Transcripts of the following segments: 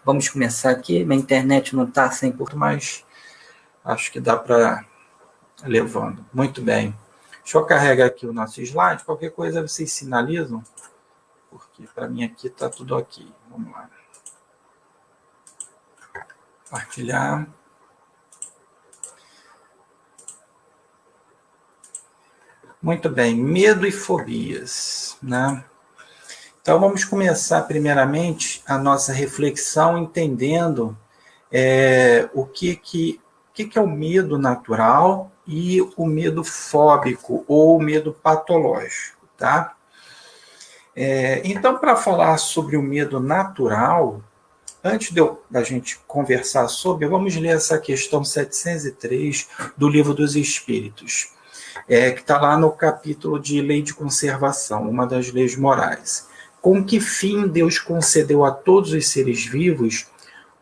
Vamos começar aqui. Minha internet não está 100%, mas acho que dá para levando. Muito bem. Deixa eu carregar aqui o nosso slide. Qualquer coisa vocês sinalizam, porque para mim aqui está tudo ok. Vamos lá. Compartilhar. Muito bem. Medo e fobias, né? Então vamos começar primeiramente a nossa reflexão entendendo o que é o medo natural e o medo fóbico ou o medo patológico, tá? Então, para falar sobre o medo natural, antes da gente conversar sobre, vamos ler essa questão 703 do Livro dos Espíritos, que está lá no capítulo de Lei de Conservação, uma das leis morais. Com que fim Deus concedeu a todos os seres vivos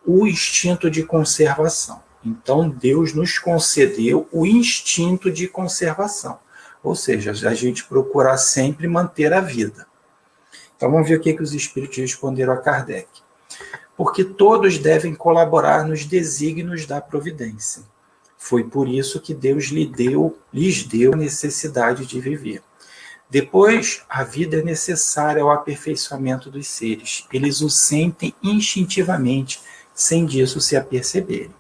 o instinto de conservação? Então, Deus nos concedeu o instinto de conservação, ou seja, a gente procurar sempre manter a vida. Então, vamos ver o que os espíritos responderam a Kardec. Porque todos devem colaborar nos desígnios da providência. Foi por isso que Deus lhes deu a necessidade de viver. Depois, a vida é necessária ao aperfeiçoamento dos seres. Eles o sentem instintivamente, sem disso se aperceberem.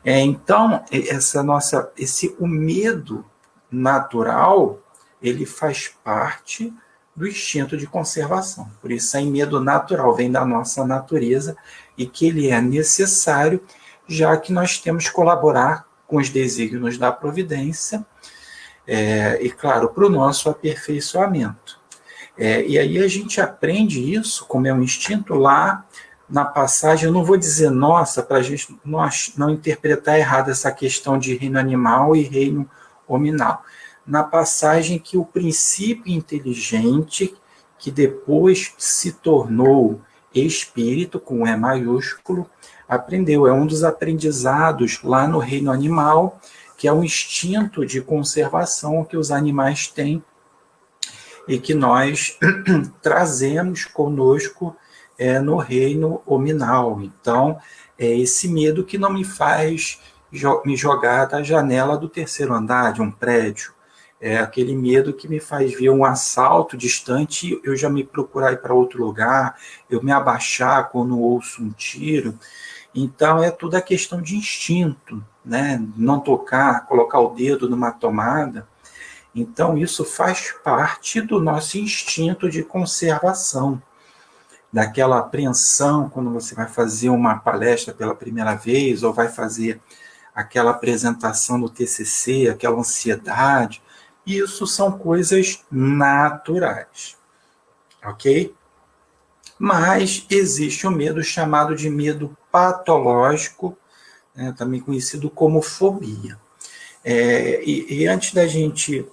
Então, o medo natural, ele faz parte do instinto de conservação. Por isso, aí, medo natural vem da nossa natureza e que ele é necessário, já que nós temos que colaborar com os desígnios da providência, e, claro, para o nosso aperfeiçoamento. E aí a gente aprende isso, como é um instinto, lá na passagem. Eu não vou dizer nossa, para a gente não interpretar errado essa questão de reino animal e reino hominal. Na passagem que o princípio inteligente, que depois se tornou espírito, com E maiúsculo, aprendeu. É um dos aprendizados lá no reino animal, que é um instinto de conservação que os animais têm e que nós trazemos conosco no reino hominal. Então, é esse medo que não me faz me jogar da janela do terceiro andar de um prédio. É aquele medo que me faz ver um assalto distante, eu já me procurar ir para outro lugar, eu me abaixar quando ouço um tiro. Então, é tudo a questão de instinto, né? Não tocar, colocar o dedo numa tomada. Então, isso faz parte do nosso instinto de conservação, daquela apreensão quando você vai fazer uma palestra pela primeira vez, ou vai fazer aquela apresentação no TCC, aquela ansiedade. Isso são coisas naturais, ok? Mas existe o medo chamado de medo patológico, também conhecido como fobia. E antes da gente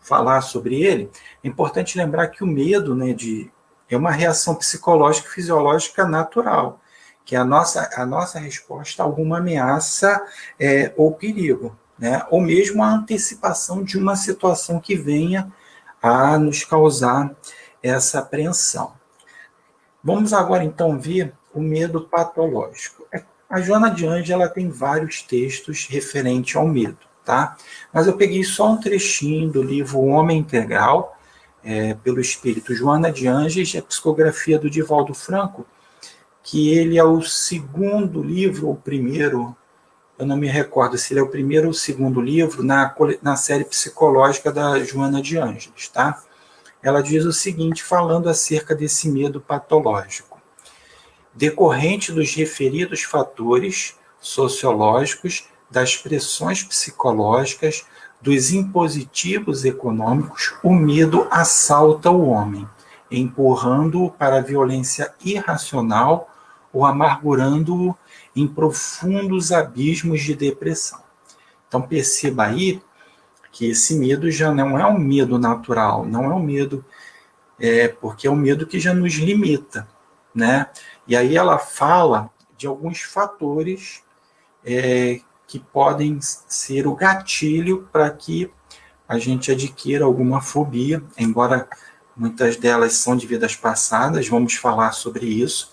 falar sobre ele, é importante lembrar que o medo, é uma reação psicológica e fisiológica natural, que é a nossa resposta a alguma ameaça ou perigo, né? Ou mesmo a antecipação de uma situação que venha a nos causar essa apreensão. Vamos agora, então, ver o medo patológico. A Joana de Anjos, ela tem vários textos referentes ao medo, tá? Mas eu peguei só um trechinho do livro O Homem Integral, pelo espírito Joana de Anjos, e a psicografia do Divaldo Franco, que ele é o segundo livro, ou o primeiro, eu não me recordo se ele é o primeiro ou o segundo livro na série psicológica da Joana de Anjos, tá? Ela diz o seguinte, falando acerca desse medo patológico. Decorrente dos referidos fatores sociológicos, das pressões psicológicas, dos impositivos econômicos, o medo assalta o homem, empurrando-o para a violência irracional ou amargurando-o em profundos abismos de depressão. Então perceba aí que esse medo já não é um medo natural, não é um medo, porque é um medo que já nos limita, né? E aí ela fala de alguns fatores que podem ser o gatilho para que a gente adquira alguma fobia, embora muitas delas são de vidas passadas, vamos falar sobre isso.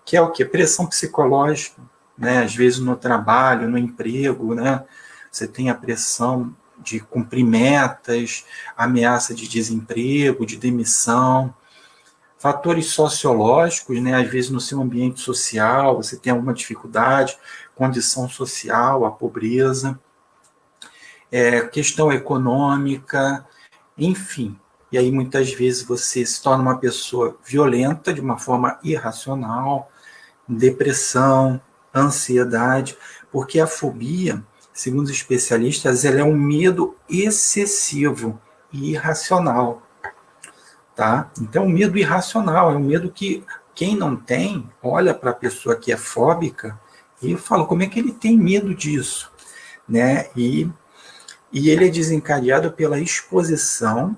que é o quê? Pressão psicológica, né? Às vezes no trabalho, no emprego, né? Você tem a pressão de cumprir metas, ameaça de desemprego, de demissão, fatores sociológicos, né? Às vezes no seu ambiente social, você tem alguma dificuldade, condição social, a pobreza, questão econômica, enfim. E aí muitas vezes você se torna uma pessoa violenta de uma forma irracional, depressão, ansiedade, porque a fobia, segundo os especialistas, ela é um medo excessivo e irracional, tá? Então, um medo irracional, é um medo que quem não tem, olha para a pessoa que é fóbica e fala, como é que ele tem medo disso, né? E ele é desencadeado pela exposição,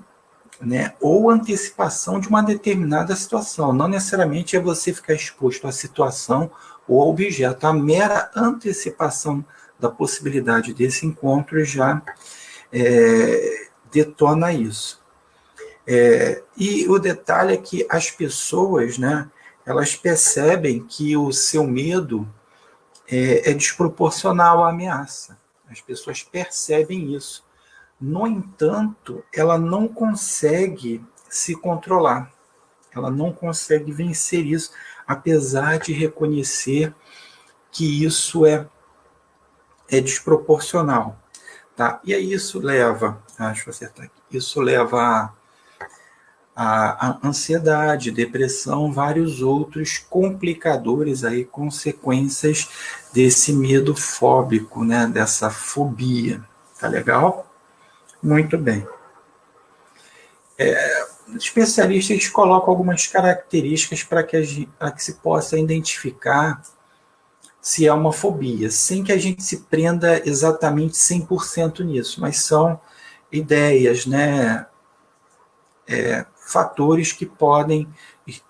né, ou antecipação de uma determinada situação. Não necessariamente é você ficar exposto à situação ou ao objeto. A mera antecipação da possibilidade desse encontro já detona isso. E o detalhe é que as pessoas, né, elas percebem que o seu medo é desproporcional à ameaça. As pessoas percebem isso. No entanto, ela não consegue se controlar, ela não consegue vencer isso, apesar de reconhecer que isso é desproporcional. Tá? E aí isso leva, deixa eu acertar aqui, isso leva a ansiedade, depressão, vários outros complicadores, aí, consequências desse medo fóbico, né? Dessa fobia. Tá legal? Muito bem. Os especialistas colocam algumas características para que se possa identificar se é uma fobia, sem que a gente se prenda exatamente 100% nisso, mas são ideias, né? Fatores que podem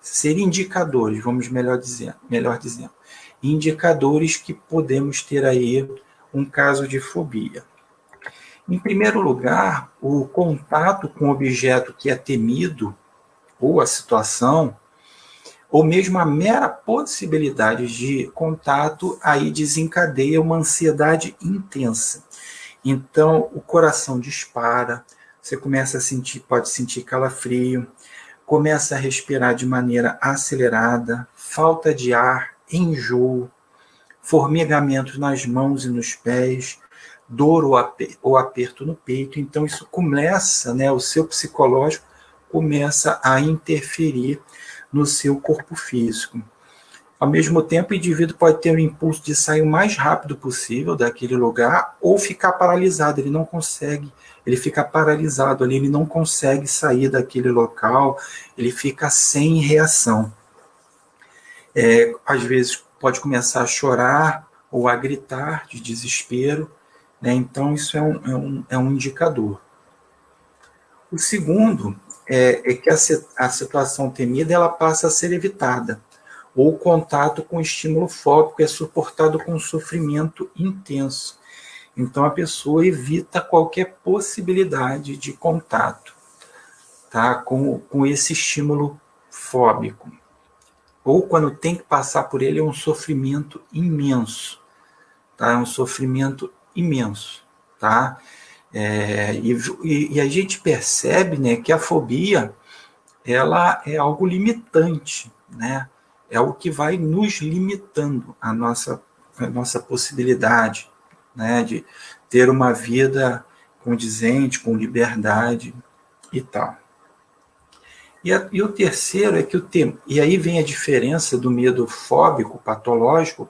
ser indicadores, vamos melhor dizendo, indicadores que podemos ter aí um caso de fobia. Em primeiro lugar, o contato com o objeto que é temido, ou a situação, ou mesmo a mera possibilidade de contato, aí desencadeia uma ansiedade intensa. Então, o coração dispara, você começa a sentir, pode sentir calafrio, começa a respirar de maneira acelerada, falta de ar, enjoo, formigamentos nas mãos e nos pés, dor ou aperto no peito. Então, isso começa, né, o seu psicológico começa a interferir no seu corpo físico. Ao mesmo tempo, o indivíduo pode ter o impulso de sair o mais rápido possível daquele lugar ou ficar paralisado, ele não consegue, ele fica paralisado ali, ele não consegue sair daquele local, ele fica sem reação. Às vezes pode começar a chorar ou a gritar de desespero, né? Então isso é um indicador. O segundo é que a situação temida ela passa a ser evitada, ou o contato com estímulo fóbico é suportado com sofrimento intenso. Então a pessoa evita qualquer possibilidade de contato, tá, com esse estímulo fóbico. Ou quando tem que passar por ele é um sofrimento imenso, tá? É um sofrimento imenso, tá? E a gente percebe, né, que a fobia ela é algo limitante, né? É o que vai nos limitando a nossa possibilidade, né, de ter uma vida condizente, com liberdade e tal. E o terceiro é que e aí vem a diferença do medo fóbico, patológico,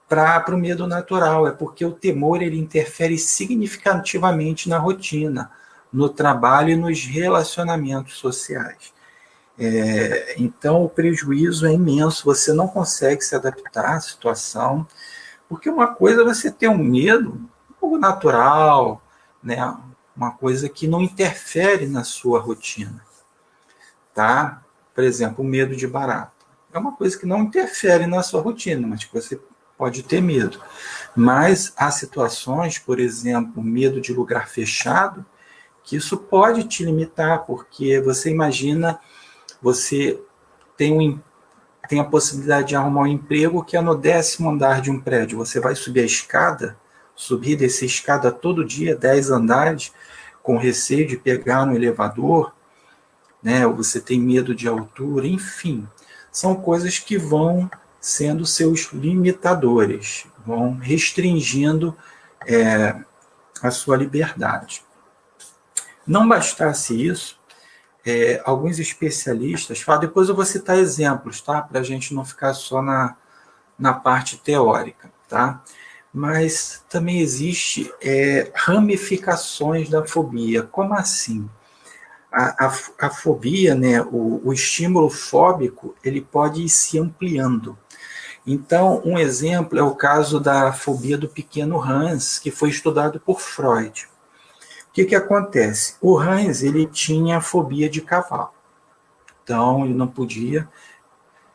para o medo natural, é porque o temor ele interfere significativamente na rotina, no trabalho e nos relacionamentos sociais. Então, o prejuízo é imenso, você não consegue se adaptar à situação, porque uma coisa é você ter um medo algo natural, né? Uma coisa que não interfere na sua rotina. Tá? Por exemplo, o medo de barata. É uma coisa que não interfere na sua rotina, mas que você pode ter medo. Mas há situações, por exemplo, medo de lugar fechado, que isso pode te limitar, porque você imagina, você tem tem a possibilidade de arrumar um emprego que é no 10º andar de um prédio. Você vai subir a escada, subir e descer a escada todo dia, 10 andares, com receio de pegar no elevador, né? Ou você tem medo de altura, enfim. São coisas que vão sendo seus limitadores, vão restringindo a sua liberdade. Não bastasse isso, alguns especialistas falam, depois eu vou citar exemplos, tá? Para a gente não ficar só na parte teórica, tá? Mas também existe ramificações da fobia. Como assim? A fobia, né, o estímulo fóbico, ele pode ir se ampliando. Então, um exemplo é o caso da fobia do pequeno Hans, que foi estudado por Freud. O que acontece? O Hans, ele tinha fobia de cavalo. Então, ele não podia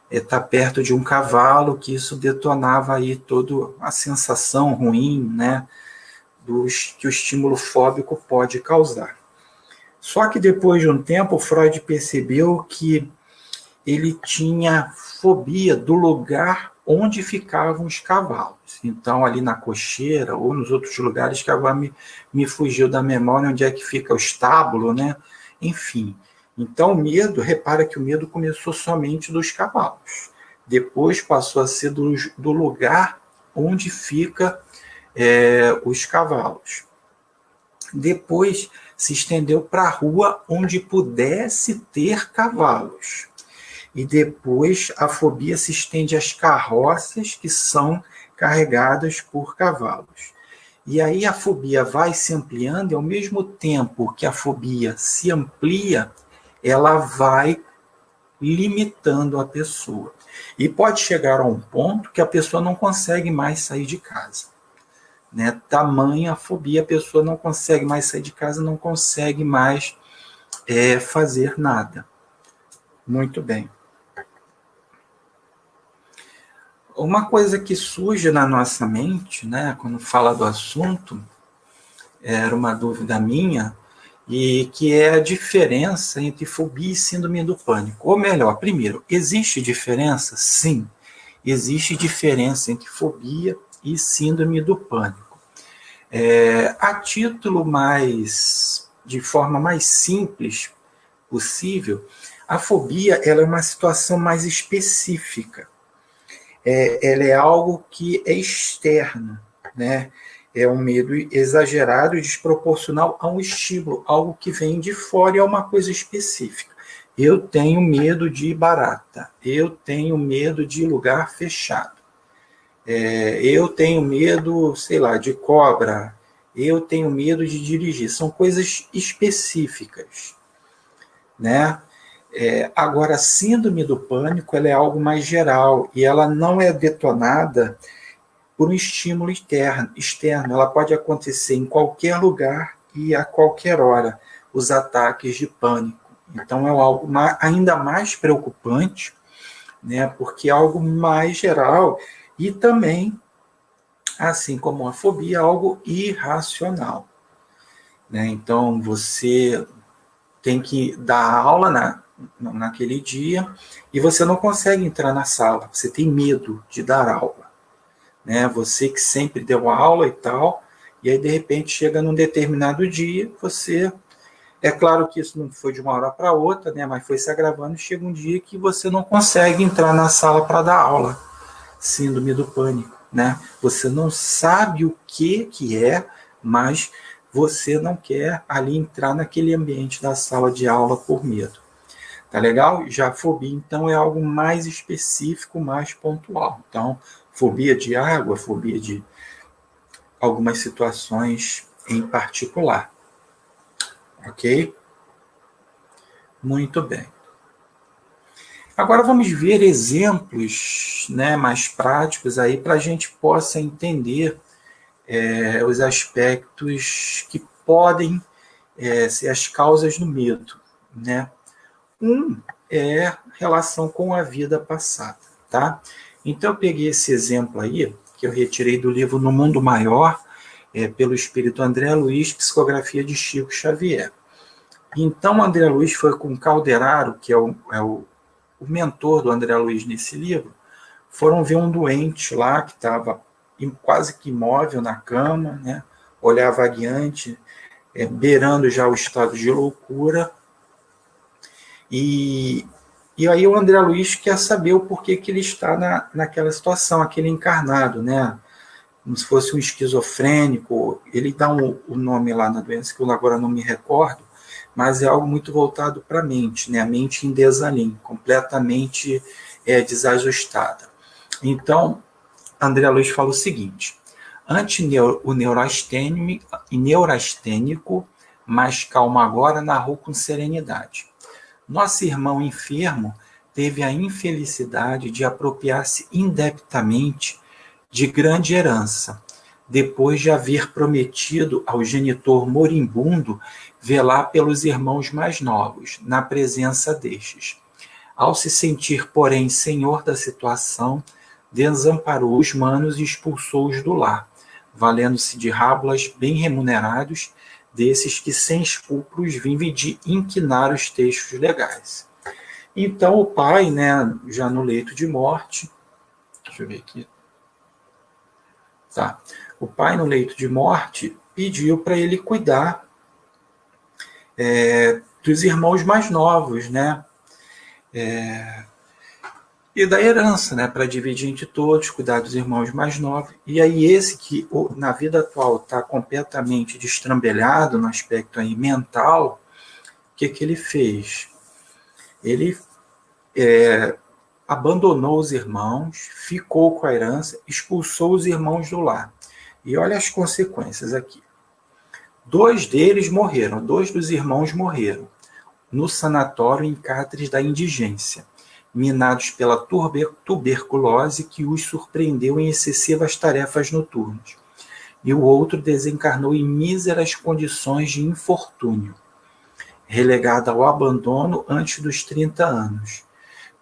estar perto de um cavalo, que isso detonava aí toda a sensação ruim, né, que o estímulo fóbico pode causar. Só que depois de um tempo, Freud percebeu que ele tinha fobia do lugar onde ficavam os cavalos. Então, ali na cocheira ou nos outros lugares que agora me fugiu da memória, onde é que fica o estábulo, né? Enfim. Então, o medo, repara que o medo começou somente dos cavalos. Depois passou a ser do lugar onde fica os cavalos. Depois se estendeu para a rua onde pudesse ter cavalos. E depois a fobia se estende às carroças que são carregadas por cavalos. E aí a fobia vai se ampliando e ao mesmo tempo que a fobia se amplia, ela vai limitando a pessoa. E pode chegar a um ponto que a pessoa não consegue mais sair de casa. Né? Tamanha a fobia, a pessoa não consegue mais sair de casa, não consegue mais fazer nada. Muito bem. Uma coisa que surge na nossa mente, né, quando fala do assunto, era uma dúvida minha, e que é a diferença entre fobia e síndrome do pânico. Ou melhor, primeiro, existe diferença? Sim, existe diferença entre fobia e síndrome do pânico. A título de forma mais simples possível, a fobia ela é uma situação mais específica. Ela é algo que é externo, né? É um medo exagerado e desproporcional a um estímulo, algo que vem de fora e é uma coisa específica. Eu tenho medo de barata, eu tenho medo de lugar fechado, eu tenho medo, sei lá, de cobra, eu tenho medo de dirigir. São coisas específicas, né? Agora, a síndrome do pânico ela é algo mais geral e ela não é detonada por um estímulo externo. Ela pode acontecer em qualquer lugar e a qualquer hora, os ataques de pânico. Então, é algo ainda mais preocupante, né, porque é algo mais geral e também, assim como a fobia, é algo irracional. Né? Então, você tem que dar aula naquele dia e você não consegue entrar na sala, você tem medo de dar aula. Né? Você que sempre deu aula e tal, e aí de repente chega num determinado dia, você... É claro que isso não foi de uma hora para outra, né? Mas foi se agravando e chega um dia que você não consegue entrar na sala para dar aula. Síndrome do pânico, né? Você não sabe o que é, mas você não quer ali entrar naquele ambiente da sala de aula por medo. Tá legal? Já a fobia, então, é algo mais específico, mais pontual. Então, fobia de água, fobia de algumas situações em particular. Ok? Muito bem. Agora vamos ver exemplos, né, mais práticos aí para a gente possa entender os aspectos que podem ser as causas do medo, né? Um é relação com a vida passada, tá? Então eu peguei esse exemplo aí, que eu retirei do livro No Mundo Maior, pelo espírito André Luiz, Psicografia de Chico Xavier. Então André Luiz foi com Calderaro, que é o o mentor do André Luiz nesse livro, foram ver um doente lá que estava quase que imóvel na cama, né? Olhar vagueante, beirando já o estado de loucura. E aí o André Luiz quer saber o porquê que ele está naquela situação, aquele encarnado, né? Como se fosse um esquizofrênico. Ele dá o nome lá na doença, que eu agora não me recordo, mas é algo muito voltado para a mente, né? A mente em desalinho, completamente desajustada. Então, André Luiz fala o seguinte: o neurastênico, mas calmo agora, narrou com serenidade. Nosso irmão enfermo teve a infelicidade de apropriar-se indebitamente de grande herança, depois de haver prometido ao genitor moribundo velar pelos irmãos mais novos, na presença destes. Ao se sentir, porém, senhor da situação, desamparou os manos e expulsou-os do lar, valendo-se de rábulas bem remunerados, desses que sem escrúpulos vivem de inquinar os textos legais. Então o pai, né, já no leito de morte, deixa eu ver aqui, tá? O pai no leito de morte pediu para ele cuidar dos irmãos mais novos, né? E da herança, né, para dividir entre todos, cuidar dos irmãos mais novos. E aí esse que na vida atual está completamente destrambelhado no aspecto aí mental, o que ele fez? Ele abandonou os irmãos, ficou com a herança, expulsou os irmãos do lar. E olha as consequências aqui. 2 deles morreram, 2 dos irmãos morreram no sanatório em Cáceres da indigência, minados pela tuberculose que os surpreendeu em excessivas tarefas noturnas. E o outro desencarnou em míseras condições de infortúnio, relegado ao abandono antes dos 30 anos,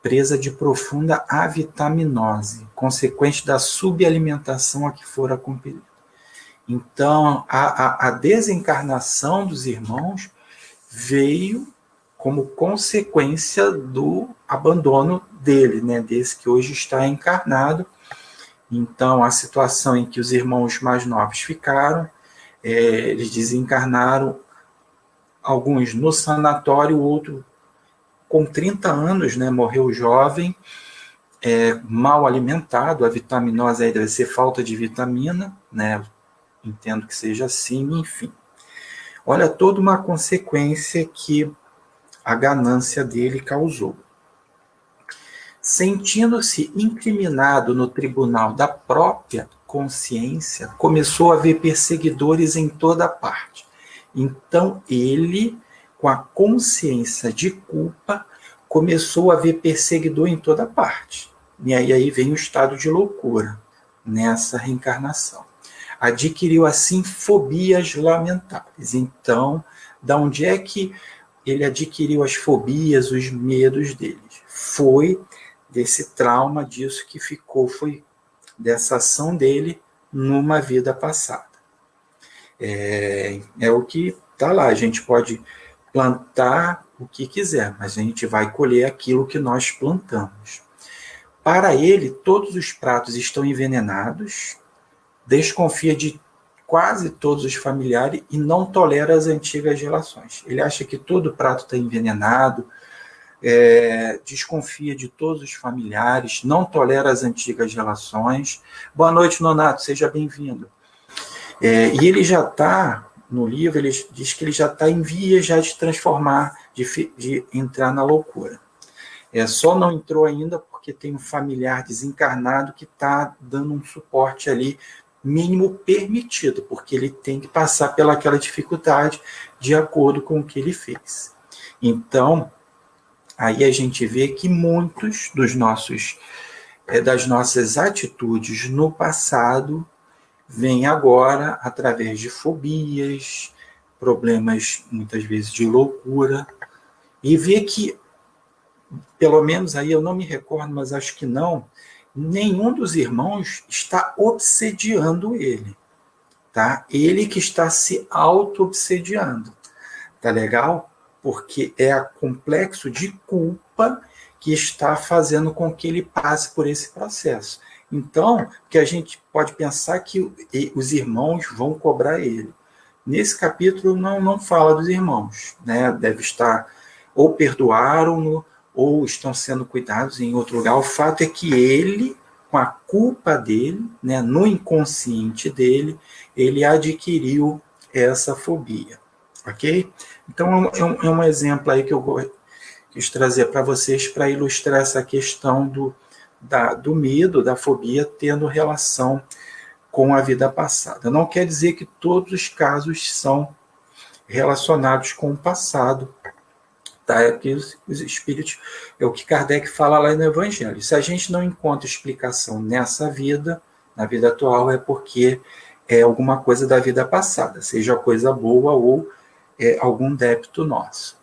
presa de profunda avitaminose, consequente da subalimentação a que fora compelido. Então, a desencarnação dos irmãos veio como consequência do abandono dele, né, desse que hoje está encarnado. Então, a situação em que os irmãos mais novos ficaram, eles desencarnaram, alguns no sanatório, o outro com 30 anos, né, morreu jovem, mal alimentado. A vitaminose aí deve ser falta de vitamina, né, entendo que seja assim, enfim. Olha toda uma consequência que a ganância dele causou. Sentindo-se incriminado no tribunal da própria consciência, começou a ver perseguidores em toda parte. Então ele, com a consciência de culpa, começou a ver perseguidor em toda parte. E aí vem o estado de loucura nessa reencarnação. Adquiriu assim fobias lamentáveis. Então, da onde é que ele adquiriu as fobias, os medos dele? Foi desse trauma, disso que ficou, foi dessa ação dele numa vida passada. É o que está lá. A gente pode plantar o que quiser, mas a gente vai colher aquilo que nós plantamos. Para ele, todos os pratos estão envenenados, desconfia de quase todos os familiares e não tolera as antigas relações. Ele acha que todo prato está envenenado, desconfia de todos os familiares, não tolera as antigas relações. Boa noite, Nonato, seja bem-vindo. E ele já está, no livro, ele diz que ele já está em vias já de transformar, de entrar na loucura. Só não entrou ainda porque tem um familiar desencarnado que está dando um suporte ali, mínimo permitido, porque ele tem que passar pelaquela dificuldade de acordo com o que ele fez. Então, aí a gente vê que muitos das nossas atitudes no passado vêm agora através de fobias, problemas muitas vezes de loucura, e vê que, pelo menos aí eu não me recordo, mas acho que não, nenhum dos irmãos está obsediando ele, tá? Ele que está se auto-obsediando, tá legal? Porque é a complexo de culpa que está fazendo com que ele passe por esse processo. Então, que a gente pode pensar que os irmãos vão cobrar ele. Nesse capítulo não fala dos irmãos, né? Deve estar ou perdoaram-no ou estão sendo cuidados em outro lugar. O fato é que ele, com a culpa dele, né, no inconsciente dele, ele adquiriu essa fobia, ok? Então, é um exemplo aí que eu quis trazer para vocês para ilustrar essa questão do medo, da fobia, tendo relação com a vida passada. Não quer dizer que todos os casos são relacionados com o passado, tá? É que os espíritos, é o que Kardec fala lá no Evangelho. Se a gente não encontra explicação nessa vida, na vida atual, é porque é alguma coisa da vida passada, seja coisa boa ou algum débito nosso.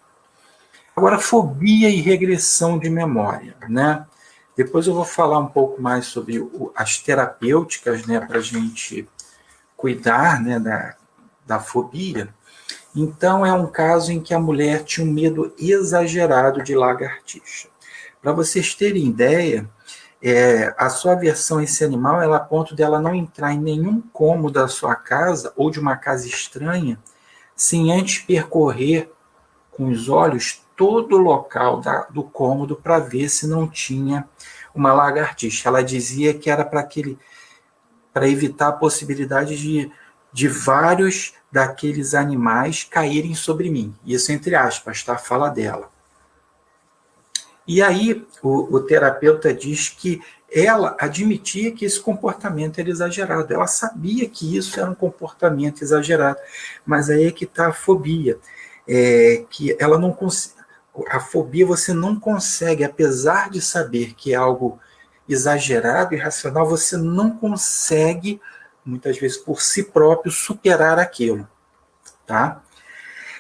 Agora, fobia e regressão de memória, né? Depois eu vou falar um pouco mais sobre as terapêuticas, né, para a gente cuidar, né, da fobia. Então, é um caso em que a mulher tinha um medo exagerado de lagartixa. Para vocês terem ideia, a sua aversão a esse animal ela a ponto dela não entrar em nenhum cômodo da sua casa ou de uma casa estranha sem antes percorrer com os olhos todo o local do cômodo para ver se não tinha uma lagartixa. Ela dizia que era para evitar a possibilidade de vários daqueles animais caírem sobre mim. Isso entre aspas, tá? Fala dela. E aí o terapeuta diz que ela admitia que esse comportamento era exagerado. Ela sabia que isso era um comportamento exagerado, mas aí é que está a fobia. Que ela não a fobia você não consegue, apesar de saber que é algo exagerado, irracional, você não consegue, muitas vezes por si próprio, superar aquilo, tá?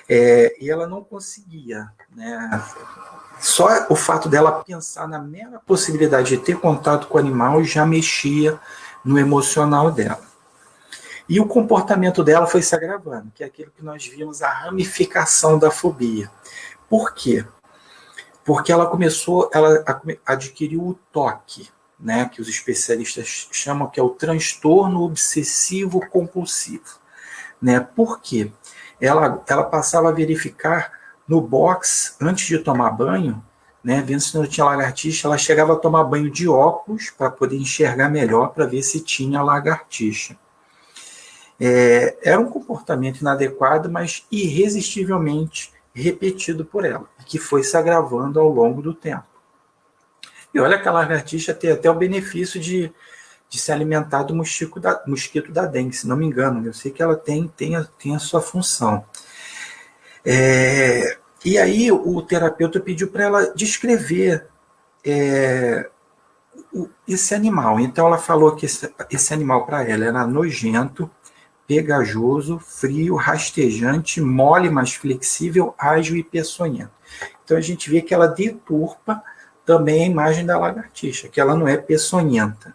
E ela não conseguia, né? Só o fato dela pensar na mera possibilidade de ter contato com o animal já mexia no emocional dela. E o comportamento dela foi se agravando, que é aquilo que nós vimos, a ramificação da fobia. Por quê? Porque ela adquiriu o TOC, né, que os especialistas chamam que é o transtorno obsessivo compulsivo. Né? Por quê? Ela passava a verificar no box, antes de tomar banho, né, vendo se não tinha lagartixa, ela chegava a tomar banho de óculos para poder enxergar melhor, para ver se tinha lagartixa. Era um comportamento inadequado, mas irresistivelmente repetido por ela, que foi se agravando ao longo do tempo. E olha que a lagartixa tem até o benefício de se alimentar do mosquito da dengue, se não me engano. Eu sei que ela tem a sua função. E aí o terapeuta pediu para ela descrever esse animal. Então ela falou que esse animal para ela era nojento, pegajoso, frio, rastejante, mole, mas flexível, ágil e peçonhento. Então a gente vê que ela deturpa também a imagem da lagartixa, que ela não é peçonhenta,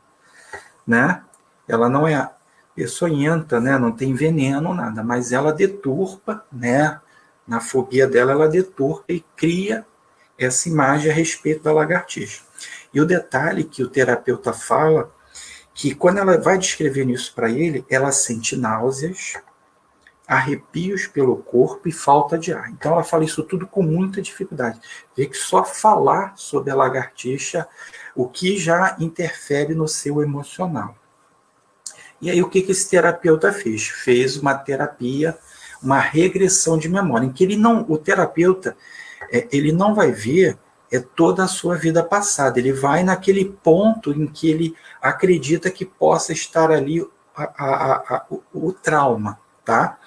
né? Ela não é peçonhenta, né? Não tem veneno, nada, mas ela deturpa, né? Na fobia dela, ela deturpa e cria essa imagem a respeito da lagartixa. E o detalhe que o terapeuta fala, que quando ela vai descrevendo isso para ele, ela sente náuseas, arrepios pelo corpo e falta de ar. Então ela fala isso tudo com muita dificuldade. Vê que só falar sobre a lagartixa, o que já interfere no seu emocional. E aí o que esse terapeuta fez? Fez uma terapia, uma regressão de memória, em que o terapeuta, ele não vai ver toda a sua vida passada, ele vai naquele ponto em que ele acredita que possa estar ali o trauma, tá?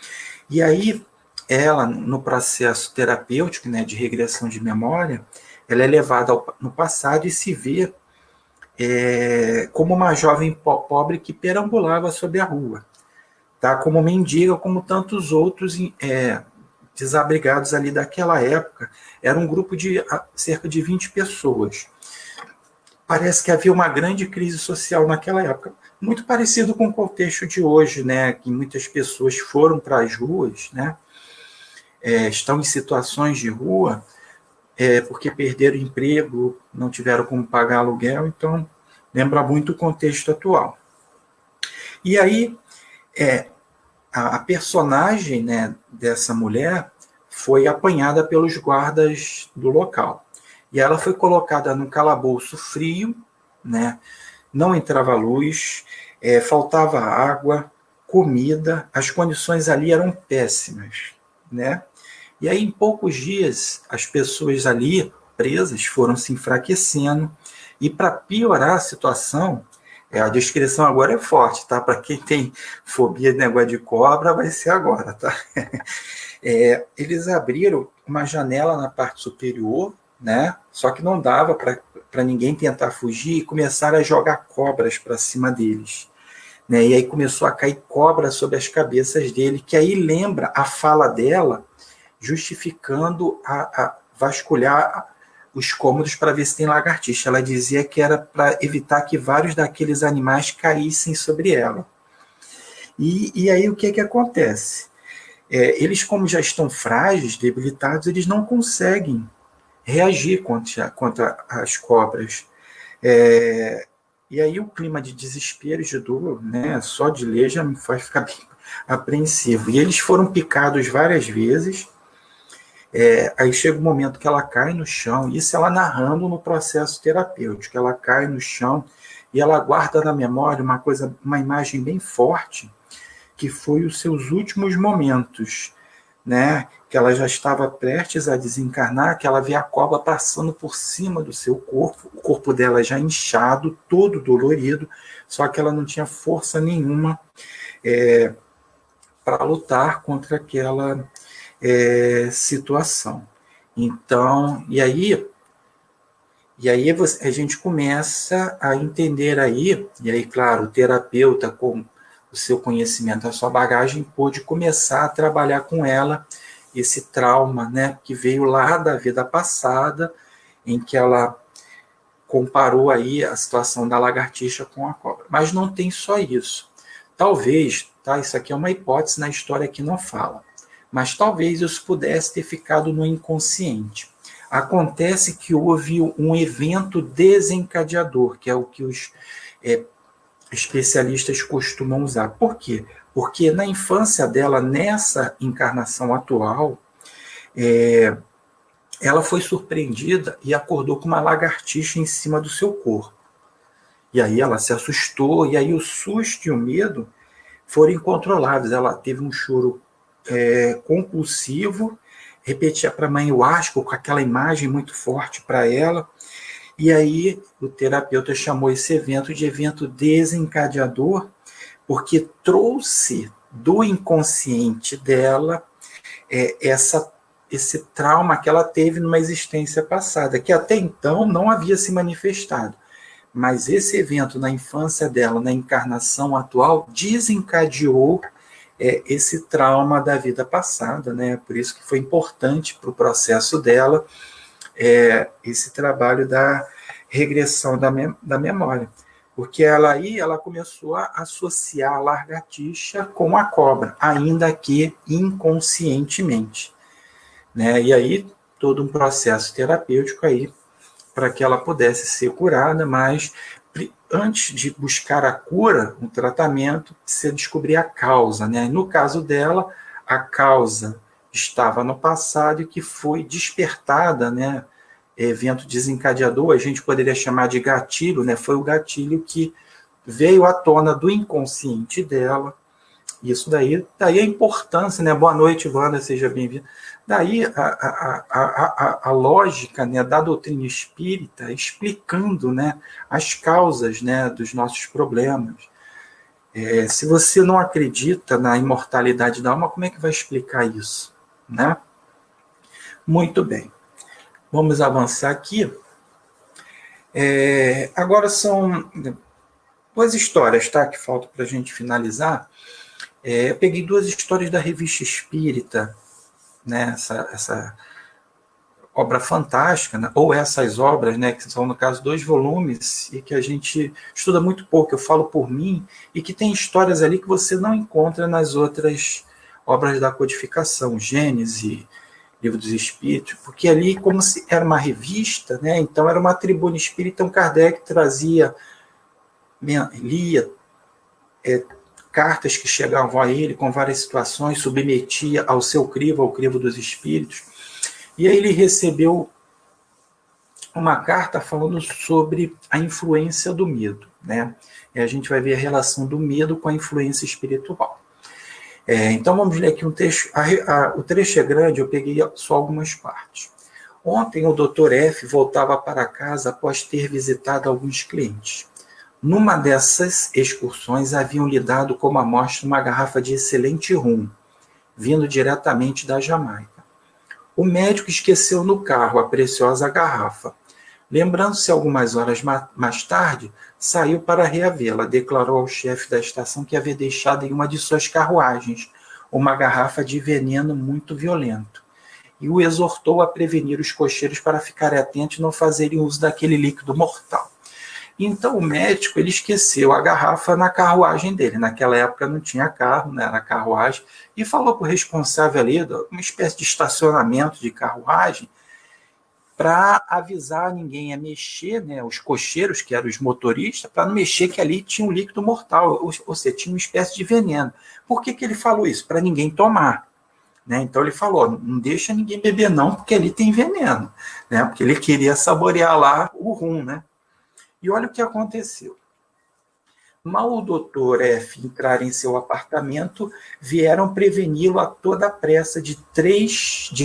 E aí ela, no processo terapêutico, né, de regressão de memória, ela é levada no passado e se vê como uma jovem pobre que perambulava sobre a rua, tá? Como mendiga, como tantos outros desabrigados ali daquela época. Era um grupo de cerca de 20 pessoas. Parece que havia uma grande crise social naquela época, muito parecido com o contexto de hoje, né, que muitas pessoas foram para as ruas, né, estão em situações de rua, porque perderam o emprego, não tiveram como pagar aluguel, então lembra muito o contexto atual. E aí, a personagem, né, dessa mulher foi apanhada pelos guardas do local. E ela foi colocada num calabouço frio, né, não entrava luz, faltava água, comida, as condições ali eram péssimas, né? E aí, em poucos dias, as pessoas ali presas foram se enfraquecendo, e para piorar a situação, a descrição agora é forte, tá? Para quem tem fobia de negócio de cobra, vai ser agora, tá? Eles abriram uma janela na parte superior, né? Só que não dava para ninguém tentar fugir, e começaram a jogar cobras para cima deles. Né? E aí começou a cair cobra sobre as cabeças dele, que aí lembra a fala dela, justificando a vasculhar os cômodos para ver se tem lagartixa. Ela dizia que era para evitar que vários daqueles animais caíssem sobre ela. E aí o que acontece? Eles, como já estão frágeis, debilitados, eles não conseguem reagir contra as cobras. E aí o clima de desespero e de dor, né, só de ler já me faz ficar bem apreensivo. E eles foram picados várias vezes. Aí chega um momento que ela cai no chão, isso ela narrando no processo terapêutico, ela cai no chão e ela guarda na memória uma imagem bem forte, que foi os seus últimos momentos, né? Que ela já estava prestes a desencarnar, que ela vê a cobra passando por cima do seu corpo, o corpo dela já inchado, todo dolorido, só que ela não tinha força nenhuma para lutar contra aquela situação. Então, e aí a gente começa a entender aí, e aí, claro, o terapeuta, com o seu conhecimento, a sua bagagem, pôde começar a trabalhar com ela esse trauma, né, que veio lá da vida passada, em que ela comparou aí a situação da lagartixa com a cobra. Mas não tem só isso. Talvez, tá, isso aqui é uma hipótese na história que não fala, mas talvez isso pudesse ter ficado no inconsciente. Acontece que houve um evento desencadeador, que é o que os especialistas costumam usar. Por quê? Porque na infância dela, nessa encarnação atual, ela foi surpreendida e acordou com uma lagartixa em cima do seu corpo. E aí ela se assustou, e aí o susto e o medo foram incontroláveis. Ela teve um choro compulsivo, repetia para a mãe o asco, com aquela imagem muito forte para ela. E aí o terapeuta chamou esse evento de evento desencadeador, porque trouxe do inconsciente dela esse trauma que ela teve numa existência passada, que até então não havia se manifestado. Mas esse evento na infância dela, na encarnação atual, desencadeou esse trauma da vida passada, né? Por isso que foi importante para o processo dela esse trabalho da regressão da memória. Porque ela começou a associar a lagartixa com a cobra, ainda que inconscientemente. Né? E aí, todo um processo terapêutico aí para que ela pudesse ser curada, mas antes de buscar a cura, um tratamento, precisa descobrir a causa. Né? No caso dela, a causa estava no passado e que foi despertada, né? Evento desencadeador, a gente poderia chamar de gatilho, né? Foi o gatilho que veio à tona do inconsciente dela. Isso daí a importância, né? Boa noite, Wanda, seja bem-vinda. Daí a lógica, né, da doutrina espírita explicando, né, as causas, né, dos nossos problemas. Se você não acredita na imortalidade da alma, como é que vai explicar isso? Né? Muito bem. Vamos avançar aqui. Agora são duas histórias, tá, que faltam para a gente finalizar. Eu peguei duas histórias da Revista Espírita, né, essa obra fantástica, né, ou essas obras, né, que são, no caso, 2 volumes, e que a gente estuda muito pouco, eu falo por mim, e que tem histórias ali que você não encontra nas outras obras da codificação, Gênese, Livro dos Espíritos, porque ali, como se era uma revista, né? Então era uma tribuna espírita, então Kardec lia cartas que chegavam a ele com várias situações, submetia ao seu crivo, ao crivo dos espíritos, e aí ele recebeu uma carta falando sobre a influência do medo, né? E a gente vai ver a relação do medo com a influência espiritual. Então vamos ler aqui um trecho. O trecho é grande, eu peguei só algumas partes. Ontem o Dr. F voltava para casa após ter visitado alguns clientes. Numa dessas excursões haviam lhe dado como amostra uma garrafa de excelente rum, vindo diretamente da Jamaica. O médico esqueceu no carro a preciosa garrafa. Lembrando-se algumas horas mais tarde, saiu para reavê-la. Declarou ao chefe da estação que havia deixado em uma de suas carruagens uma garrafa de veneno muito violento, e o exortou a prevenir os cocheiros para ficarem atentos e não fazerem uso daquele líquido mortal. Então o médico ele esqueceu a garrafa na carruagem dele. Naquela época não tinha carro, né, era carruagem, e falou para o responsável ali, uma espécie de estacionamento de carruagem, para avisar ninguém a mexer, né, os cocheiros, que eram os motoristas, para não mexer que ali tinha um líquido mortal, ou seja, tinha uma espécie de veneno. Por que ele falou isso? Para ninguém tomar. Né? Então ele falou, não deixa ninguém beber não, porque ali tem veneno. Né? Porque ele queria saborear lá o rum. Né? E olha o que aconteceu. Mal o doutor F entrar em seu apartamento, vieram preveni-lo a toda a pressa de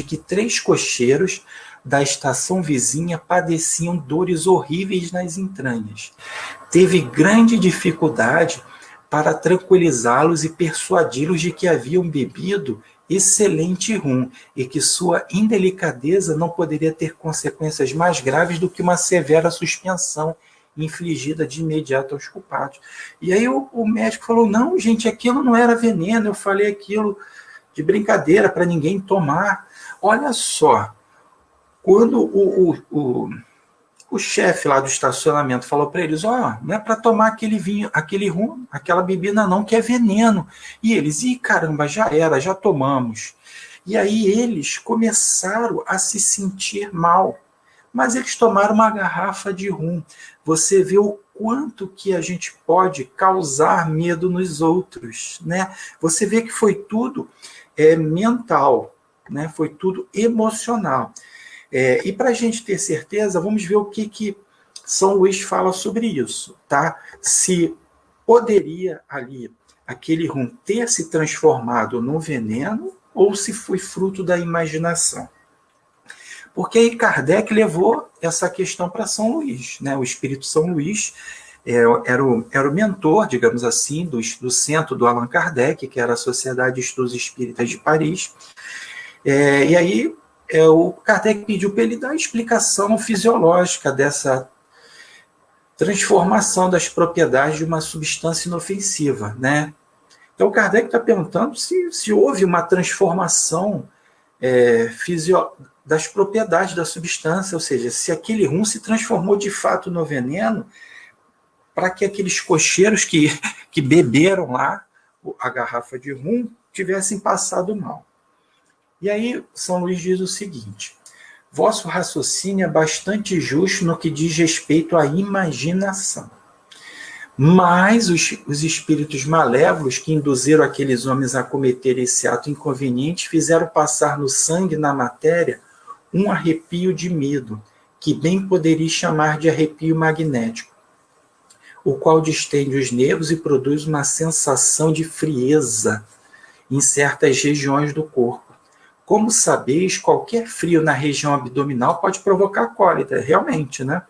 que três cocheiros da estação vizinha padeciam dores horríveis nas entranhas. Teve grande dificuldade para tranquilizá-los e persuadi-los de que haviam bebido excelente rum e que sua indelicadeza não poderia ter consequências mais graves do que uma severa suspensão infligida de imediato aos culpados. E aí o médico falou, não, gente, aquilo não era veneno, eu falei aquilo de brincadeira para ninguém tomar. Olha só, quando o chefe lá do estacionamento falou para eles, não é para tomar aquele vinho, aquele rum, aquela bebida não, que é veneno. E eles, caramba, já era, já tomamos. E aí eles começaram a se sentir mal. Mas eles tomaram uma garrafa de rum. Você vê o quanto que a gente pode causar medo nos outros, né? Você vê que foi tudo mental, né? Foi tudo emocional. E para a gente ter certeza, vamos ver o que São Luís fala sobre isso, tá? Se poderia ali aquele rum ter se transformado num veneno ou se foi fruto da imaginação. Porque aí Kardec levou essa questão para São Luís, né? O espírito São Luís era o mentor, digamos assim, do centro do Allan Kardec, que era a Sociedade de Estudos Espíritas de Paris. E aí o Kardec pediu para ele dar a explicação fisiológica dessa transformação das propriedades de uma substância inofensiva, né? Então, o Kardec está perguntando se houve uma transformação das propriedades da substância, ou seja, se aquele rum se transformou de fato no veneno, para que aqueles cocheiros que beberam lá a garrafa de rum tivessem passado mal. E aí São Luís diz o seguinte, vosso raciocínio é bastante justo no que diz respeito à imaginação. Mas os espíritos malévolos que induziram aqueles homens a cometer esse ato inconveniente fizeram passar no sangue e na matéria um arrepio de medo, que bem poderia chamar de arrepio magnético, o qual distende os nervos e produz uma sensação de frieza em certas regiões do corpo. Como sabeis, qualquer frio na região abdominal pode provocar cólera, realmente, né?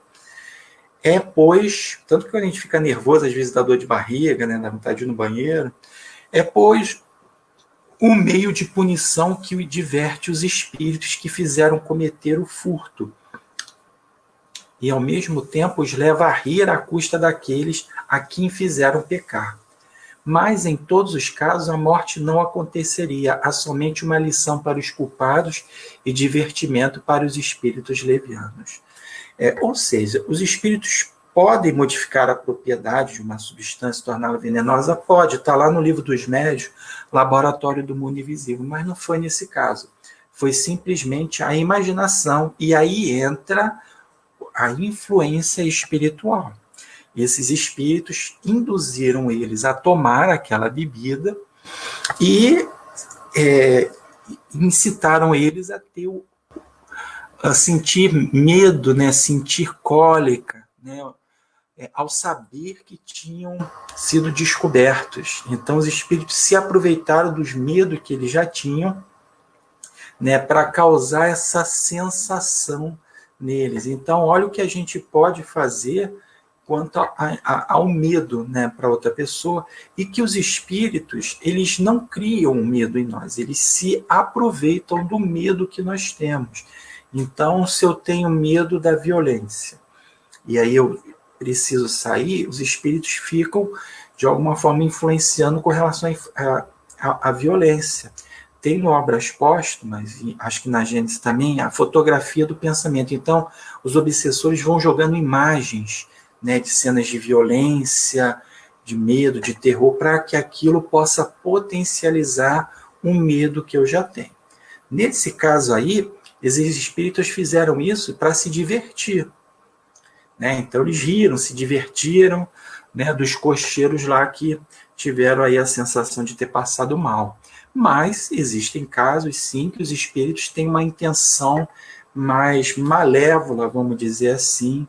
Pois, tanto que quando a gente fica nervoso, às vezes dá dor de barriga, né, dá vontade de ir no banheiro, pois um meio de punição que diverte os espíritos que fizeram cometer o furto e, ao mesmo tempo, os leva a rir à custa daqueles a quem fizeram pecar. Mas, em todos os casos, a morte não aconteceria, há somente uma lição para os culpados e divertimento para os espíritos levianos. Ou seja, os espíritos podem modificar a propriedade de uma substância e torná-la venenosa? Pode, está lá no Livro dos Médiuns, Laboratório do Mundo Invisível, mas não foi nesse caso. foi simplesmente a imaginação, e aí entra a influência espiritual. Esses espíritos induziram eles a tomar aquela bebida e incitaram eles a sentir medo, né, sentir cólica, né, ao saber que tinham sido descobertos. Então, os espíritos se aproveitaram dos medos que eles já tinham, né, para causar essa sensação neles. Então, olha o que a gente pode fazer quanto ao medo, né, para outra pessoa, e que os espíritos, eles não criam medo em nós, eles se aproveitam do medo que nós temos. Então, se eu tenho medo da violência, e aí eu preciso sair, os espíritos ficam, de alguma forma, influenciando com relação à violência. Tem no Obras Póstumas, e acho que na Gênesis também, a fotografia do pensamento. Então, os obsessores vão jogando imagens, né, de cenas de violência, de medo, de terror, para que aquilo possa potencializar um medo que eu já tenho. Nesse caso aí, esses espíritos fizeram isso para se divertir, né? Então eles riram, se divertiram, né, dos cocheiros lá que tiveram aí a sensação de ter passado mal. Mas existem casos, sim, que os espíritos têm uma intenção mais malévola, vamos dizer assim,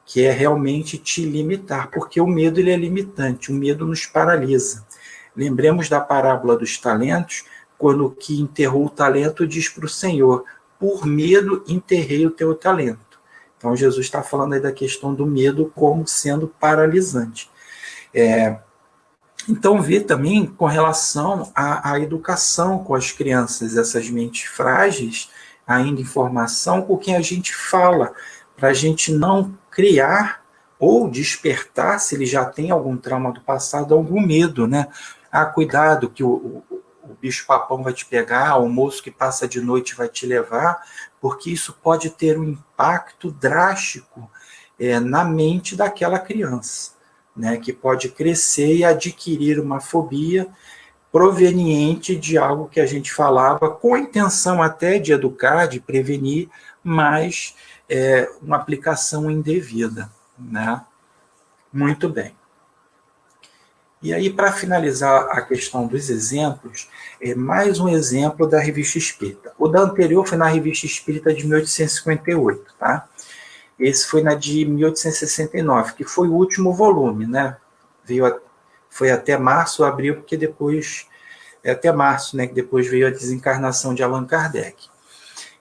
que é realmente te limitar, porque o medo ele é limitante, o medo nos paralisa. Lembremos da parábola dos talentos, quando o que enterrou o talento diz para o Senhor: por medo enterrei o teu talento. Então Jesus está falando aí da questão do medo como sendo paralisante. Então vê também com relação à educação com as crianças, essas mentes frágeis, ainda em formação, com quem a gente fala, para a gente não criar ou despertar, se ele já tem algum trauma do passado, algum medo, né? Cuidado que o bicho-papão vai te pegar, o moço que passa de noite vai te levar, porque isso pode ter um impacto drástico na mente daquela criança, né? Que pode crescer e adquirir uma fobia proveniente de algo que a gente falava, com a intenção até de educar, de prevenir, mas uma aplicação indevida, né? Muito bem. E aí, para finalizar a questão dos exemplos, mais um exemplo da Revista Espírita. O da anterior foi na Revista Espírita de 1858, tá? Esse foi na de 1869, que foi o último volume, né? Foi até março, abril, porque depois... até março, né? Que depois veio a desencarnação de Allan Kardec.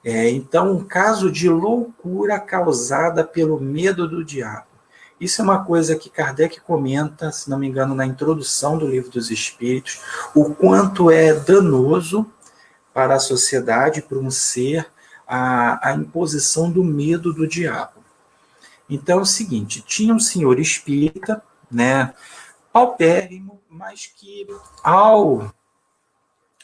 Então, um caso de loucura causada pelo medo do diabo. Isso é uma coisa que Kardec comenta, se não me engano, na introdução do Livro dos Espíritos, o quanto é danoso para a sociedade, para um ser, a imposição do medo do diabo. Então é o seguinte, tinha um senhor espírita, né, paupérrimo, mas que ao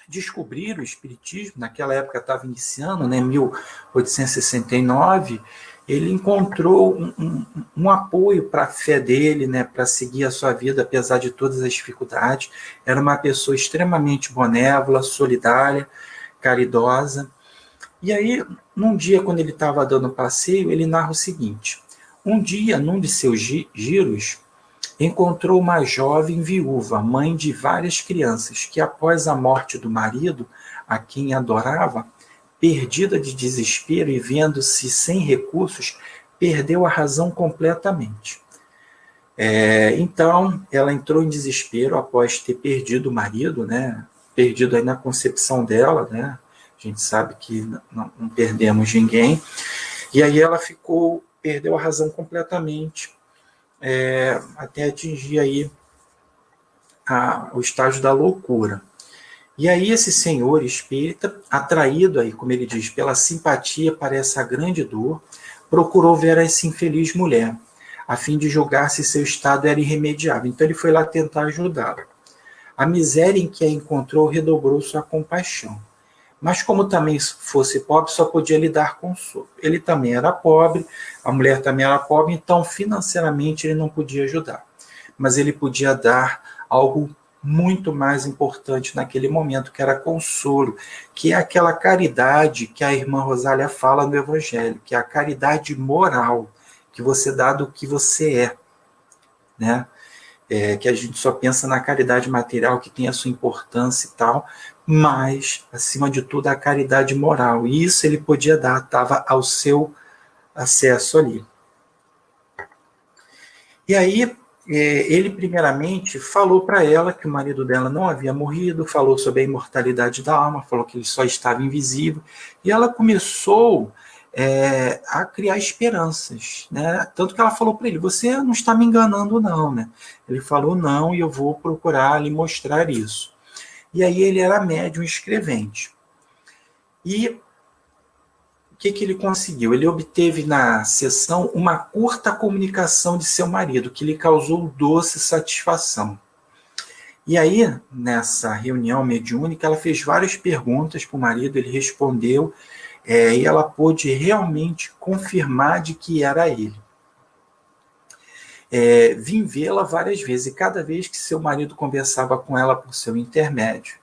descobrir o espiritismo, naquela época estava iniciando, né, 1869, ele encontrou um apoio para a fé dele, né, para seguir a sua vida, apesar de todas as dificuldades. Era uma pessoa extremamente benévola, solidária, caridosa. E aí, num dia, quando ele estava dando passeio, ele narra o seguinte: um dia, num de seus giros, encontrou uma jovem viúva, mãe de várias crianças, que após a morte do marido, a quem adorava, perdida de desespero e vendo-se sem recursos, perdeu a razão completamente. Então, ela entrou em desespero após ter perdido o marido, né? Perdido aí na concepção dela, né? A gente sabe que não perdemos ninguém. E aí ela perdeu a razão completamente, até atingir aí o estágio da loucura. E aí esse senhor espírita, atraído aí, como ele diz, pela simpatia para essa grande dor, procurou ver essa infeliz mulher, a fim de julgar se seu estado era irremediável. Então ele foi lá tentar ajudá-la. A miséria em que a encontrou redobrou sua compaixão. Mas como também fosse pobre, só podia lhe dar consolo. Ele também era pobre, a mulher também era pobre, então financeiramente ele não podia ajudar. Mas ele podia dar algo muito mais importante naquele momento, que era consolo, que é aquela caridade que a irmã Rosália fala no Evangelho, que é a caridade moral, que você dá do que você é, né? Que a gente só pensa na caridade material, que tem a sua importância e tal, mas, acima de tudo, a caridade moral. E isso ele podia dar, estava ao seu acesso ali. E aí, ele primeiramente falou para ela que o marido dela não havia morrido, falou sobre a imortalidade da alma, falou que ele só estava invisível, e ela começou a criar esperanças, né? Tanto que ela falou para ele, você não está me enganando não, né? Ele falou, não, e eu vou procurar lhe mostrar isso. E aí ele era médium escrevente. E o que ele conseguiu? Ele obteve na sessão uma curta comunicação de seu marido, que lhe causou doce satisfação. E aí, nessa reunião mediúnica, ela fez várias perguntas para o marido, ele respondeu, e ela pôde realmente confirmar de que era ele. Vim vê-la várias vezes, e cada vez que seu marido conversava com ela por seu intermédio,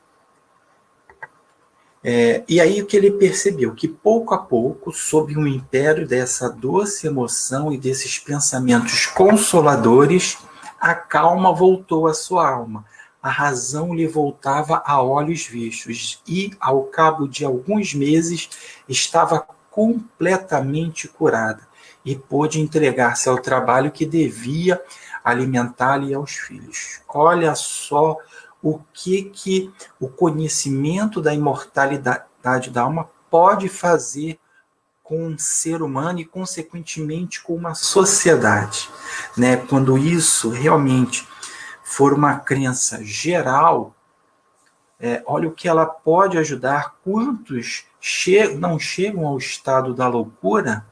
e aí o que ele percebeu? Que pouco a pouco, sob o império dessa doce emoção e desses pensamentos consoladores, a calma voltou à sua alma. A razão lhe voltava a olhos vistos e, ao cabo de alguns meses, estava completamente curada e pôde entregar-se ao trabalho que devia alimentá-la e aos filhos. Olha só o que o conhecimento da imortalidade da alma pode fazer com um ser humano e, consequentemente, com uma sociedade, né? Quando isso realmente for uma crença geral, olha o que ela pode ajudar. Quantos não chegam ao estado da loucura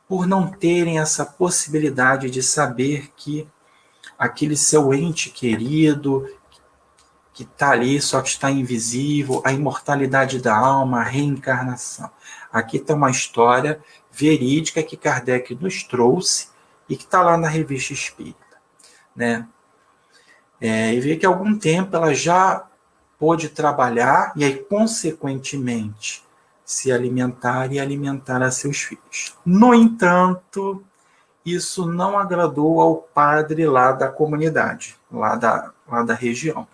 por não terem essa possibilidade de saber que aquele seu ente querido, que está ali, só que está invisível, a imortalidade da alma, a reencarnação. Aqui está uma história verídica que Kardec nos trouxe e que está lá na Revista Espírita, né? E vê que há algum tempo ela já pôde trabalhar e aí, consequentemente, se alimentar e alimentar a seus filhos. No entanto, isso não agradou ao padre lá da comunidade, lá da região.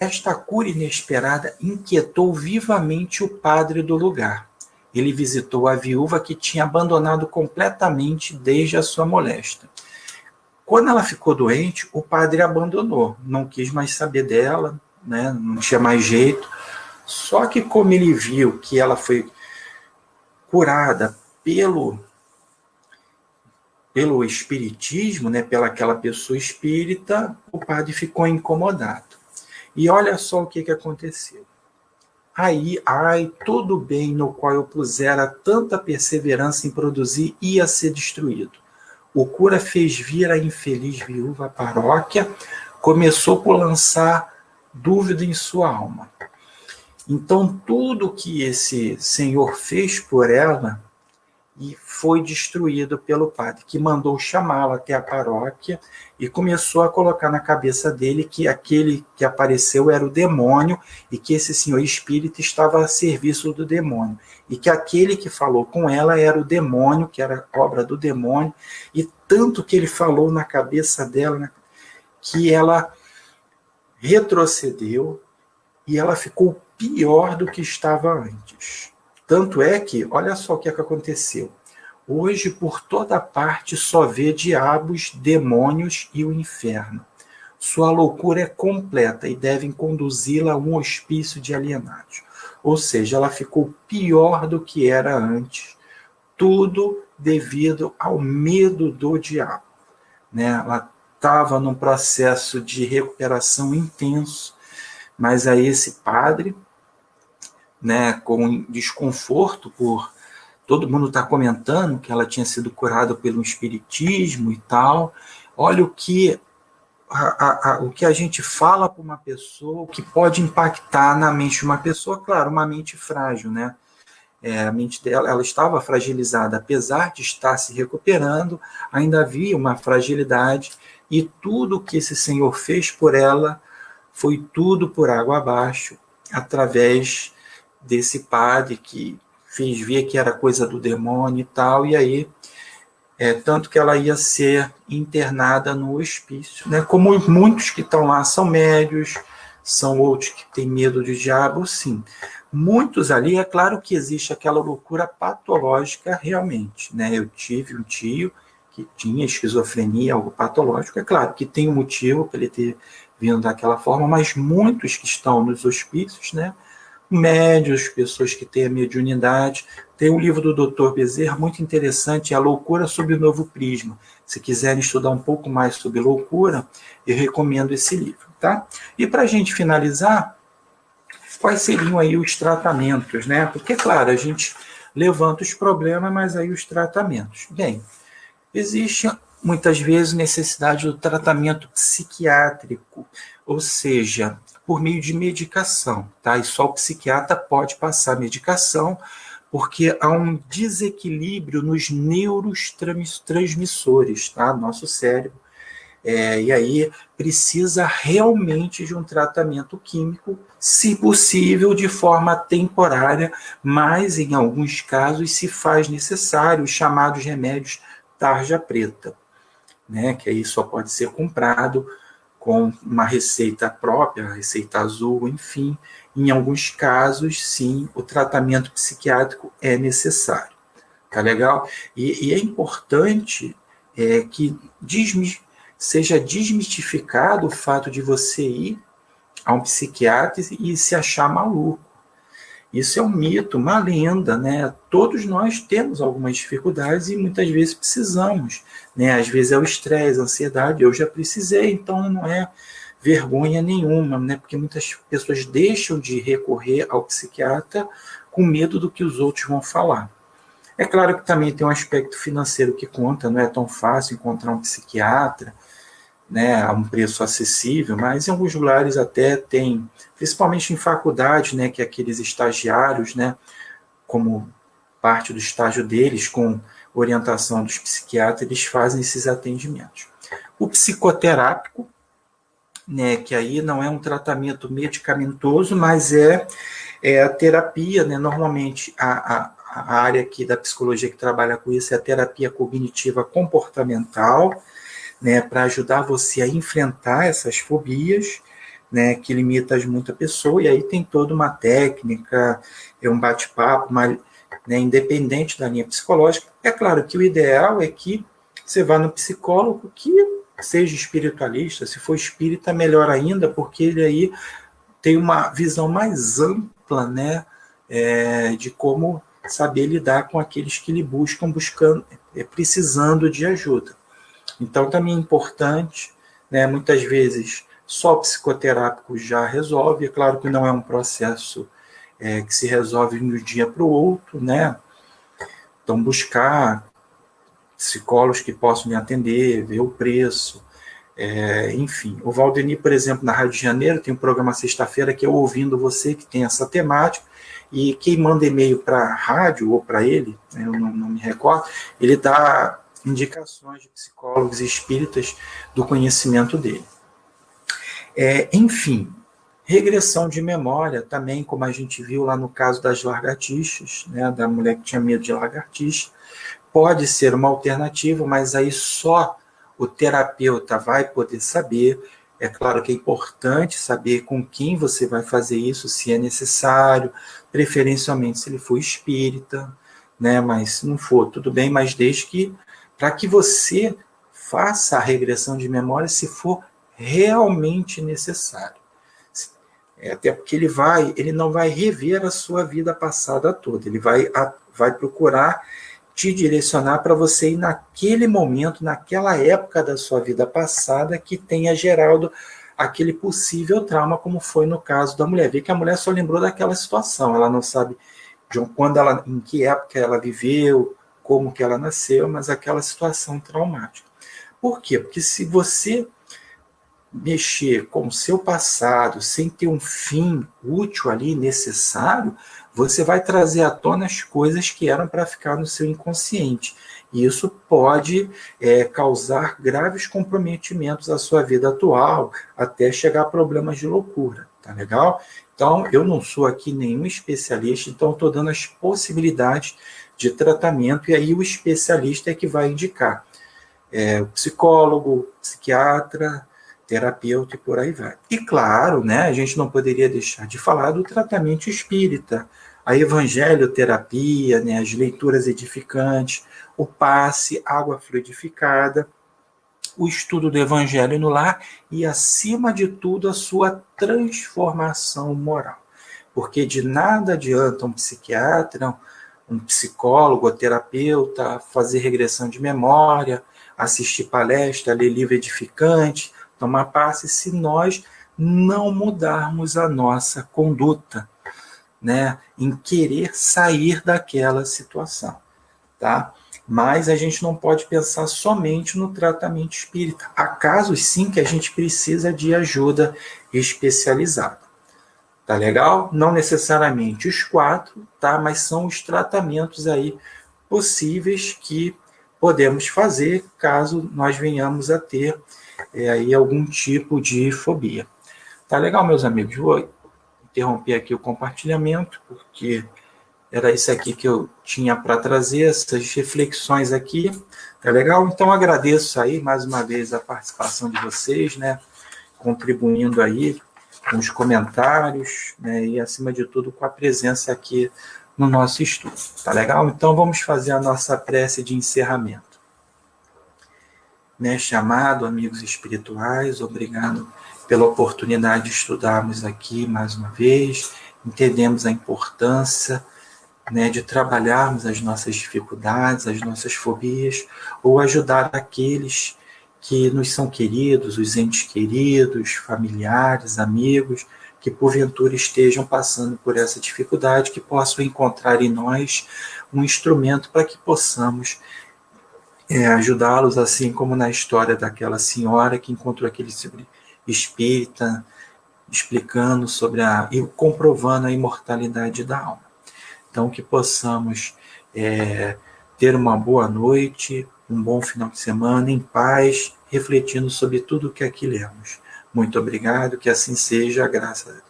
Esta cura inesperada inquietou vivamente o padre do lugar. Ele visitou a viúva que tinha abandonado completamente desde a sua moléstia. Quando ela ficou doente, o padre abandonou, não quis mais saber dela, né? Não tinha mais jeito. Só que como ele viu que ela foi curada pelo espiritismo, né? Pela aquela pessoa espírita, o padre ficou incomodado. E olha só o que aconteceu. Aí, todo bem no qual eu pusera tanta perseverança em produzir ia ser destruído. O cura fez vir a infeliz viúva à paróquia, começou por lançar dúvida em sua alma. Então, tudo que esse senhor fez por ela e foi destruído pelo padre, que mandou chamá-la até a paróquia e começou a colocar na cabeça dele que aquele que apareceu era o demônio e que esse senhor espírita estava a serviço do demônio e que aquele que falou com ela era o demônio, que era obra do demônio, e tanto que ele falou na cabeça dela, né, que ela retrocedeu e ela ficou pior do que estava antes. Tanto é que, olha só o que aconteceu. Hoje, por toda parte, só vê diabos, demônios e o inferno. Sua loucura é completa e devem conduzi-la a um hospício de alienados. Ou seja, ela ficou pior do que era antes. Tudo devido ao medo do diabo, né? Ela estava num processo de recuperação intenso, mas aí esse padre, né, com desconforto por todo mundo estar comentando que ela tinha sido curada pelo espiritismo e tal. Olha o que a gente fala para uma pessoa, o que pode impactar na mente de uma pessoa, claro, uma mente frágil, né? A mente dela, ela estava fragilizada, apesar de estar se recuperando, ainda havia uma fragilidade, e tudo que esse senhor fez por ela foi tudo por água abaixo, através desse padre que fez ver que era coisa do demônio e tal, e aí, tanto que ela ia ser internada no hospício, né? Como muitos que estão lá são médios, são outros que têm medo de diabo, sim. Muitos ali, é claro que existe aquela loucura patológica realmente, né? Eu tive um tio que tinha esquizofrenia, algo patológico, é claro que tem um motivo para ele ter vindo daquela forma, mas muitos que estão nos hospícios, né? Médios, pessoas que têm a mediunidade. Tem um livro do Dr. Bezerra muito interessante, A Loucura sob o Novo Prisma. Se quiserem estudar um pouco mais sobre loucura, eu recomendo esse livro, tá? E para a gente finalizar, quais seriam aí os tratamentos, né? Porque, claro, a gente levanta os problemas, mas aí os tratamentos. Bem, existe muitas vezes necessidade do tratamento psiquiátrico, ou seja, por meio de medicação, tá? E só o psiquiatra pode passar medicação, porque há um desequilíbrio nos neurotransmissores, tá? Nosso cérebro. E aí precisa realmente de um tratamento químico, se possível, de forma temporária, mas em alguns casos se faz necessário os chamados remédios tarja preta, né? Que aí só pode ser comprado com uma receita própria, receita azul, enfim. Em alguns casos, sim, o tratamento psiquiátrico é necessário. Tá legal? E é importante que seja desmistificado o fato de você ir a um psiquiatra e se achar maluco. Isso é um mito, uma lenda, né? Todos nós temos algumas dificuldades e muitas vezes precisamos, né? Às vezes é o estresse, a ansiedade, eu já precisei, então não é vergonha nenhuma, né? Porque muitas pessoas deixam de recorrer ao psiquiatra com medo do que os outros vão falar. É claro que também tem um aspecto financeiro que conta, não é tão fácil encontrar um psiquiatra, né, a um preço acessível, mas em alguns lugares até tem, principalmente em faculdade, né, que aqueles estagiários, né, como parte do estágio deles, com orientação dos psiquiatras, eles fazem esses atendimentos. O psicoterápico, né, que aí não é um tratamento medicamentoso, mas é a terapia, né, normalmente a área aqui da psicologia que trabalha com isso é a terapia cognitiva comportamental, né, para ajudar você a enfrentar essas fobias, né, que limitam muito a pessoa, e aí tem toda uma técnica, um bate-papo, né, independente da linha psicológica. É claro que o ideal é que você vá no psicólogo que seja espiritualista, se for espírita, melhor ainda, porque ele aí tem uma visão mais ampla, né, de como saber lidar com aqueles que lhe buscando, precisando de ajuda. Então, também é importante, né, muitas vezes, só o psicoterápico já resolve. É claro que não é um processo que se resolve de um dia para o outro, né? Então, buscar psicólogos que possam me atender, ver o preço, enfim. O Valdemir, por exemplo, na Rádio de Janeiro, tem um programa sexta-feira que é Ouvindo Você, que tem essa temática, e quem manda e-mail para a rádio ou para ele, né, eu não me recordo, ele dá indicações de psicólogos espíritas do conhecimento dele. Enfim, regressão de memória também, como a gente viu lá no caso das lagartixas, né, da mulher que tinha medo de lagartixa, pode ser uma alternativa, mas aí só o terapeuta vai poder saber. É claro que é importante saber com quem você vai fazer isso, se é necessário, preferencialmente se ele for espírita, né? Mas se não for, tudo bem, mas desde que, para que você faça a regressão de memória se for realmente necessário. Até porque ele não vai rever a sua vida passada toda, ele vai procurar te direcionar para você ir naquele momento, naquela época da sua vida passada que tenha gerado aquele possível trauma, como foi no caso da mulher. Vê que a mulher só lembrou daquela situação, ela não sabe em que época ela viveu, como que ela nasceu, mas aquela situação traumática. Por quê? Porque se você mexer com o seu passado sem ter um fim útil ali, necessário, você vai trazer à tona as coisas que eram para ficar no seu inconsciente. E isso pode causar graves comprometimentos à sua vida atual, até chegar a problemas de loucura, tá legal? Então, eu não sou aqui nenhum especialista, então estou dando as possibilidades de tratamento, e aí o especialista é que vai indicar. O psicólogo, o psiquiatra, terapeuta e por aí vai. E claro, né, a gente não poderia deixar de falar do tratamento espírita, a evangelioterapia, né, as leituras edificantes, o passe, água fluidificada, o estudo do evangelho no lar e, acima de tudo, a sua transformação moral. Porque de nada adianta um psiquiatra, um psicólogo, terapeuta, fazer regressão de memória, assistir palestra, ler livro edificante, tomar passe, se nós não mudarmos a nossa conduta, né, em querer sair daquela situação, tá? Mas a gente não pode pensar somente no tratamento espírita. Há casos, sim, que a gente precisa de ajuda especializada. Tá legal? Não necessariamente os 4, tá? Mas são os tratamentos aí possíveis que podemos fazer caso nós venhamos a ter aí algum tipo de fobia. Tá legal, meus amigos? Vou interromper aqui o compartilhamento, porque era isso aqui que eu tinha para trazer, essas reflexões aqui. Tá legal? Então, agradeço aí mais uma vez a participação de vocês, né? Contribuindo aí com os comentários, né? E, acima de tudo, com a presença aqui no nosso estudo. Tá legal? Então, vamos fazer a nossa prece de encerramento. Mestre amado, amigos espirituais, obrigado pela oportunidade de estudarmos aqui mais uma vez. Entendemos a importância, né, de trabalharmos as nossas dificuldades, as nossas fobias, ou ajudar aqueles que nos são queridos, os entes queridos, familiares, amigos, que porventura estejam passando por essa dificuldade, que possam encontrar em nós um instrumento para que possamos ajudá-los, assim como na história daquela senhora que encontrou aquele espírita explicando sobre e comprovando a imortalidade da alma. Então, que possamos ter uma boa noite, um bom final de semana, em paz, refletindo sobre tudo o que aqui lemos. Muito obrigado, que assim seja, graças a Deus.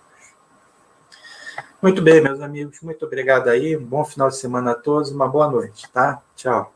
Muito bem, meus amigos, muito obrigado aí, um bom final de semana a todos, uma boa noite, tá? Tchau.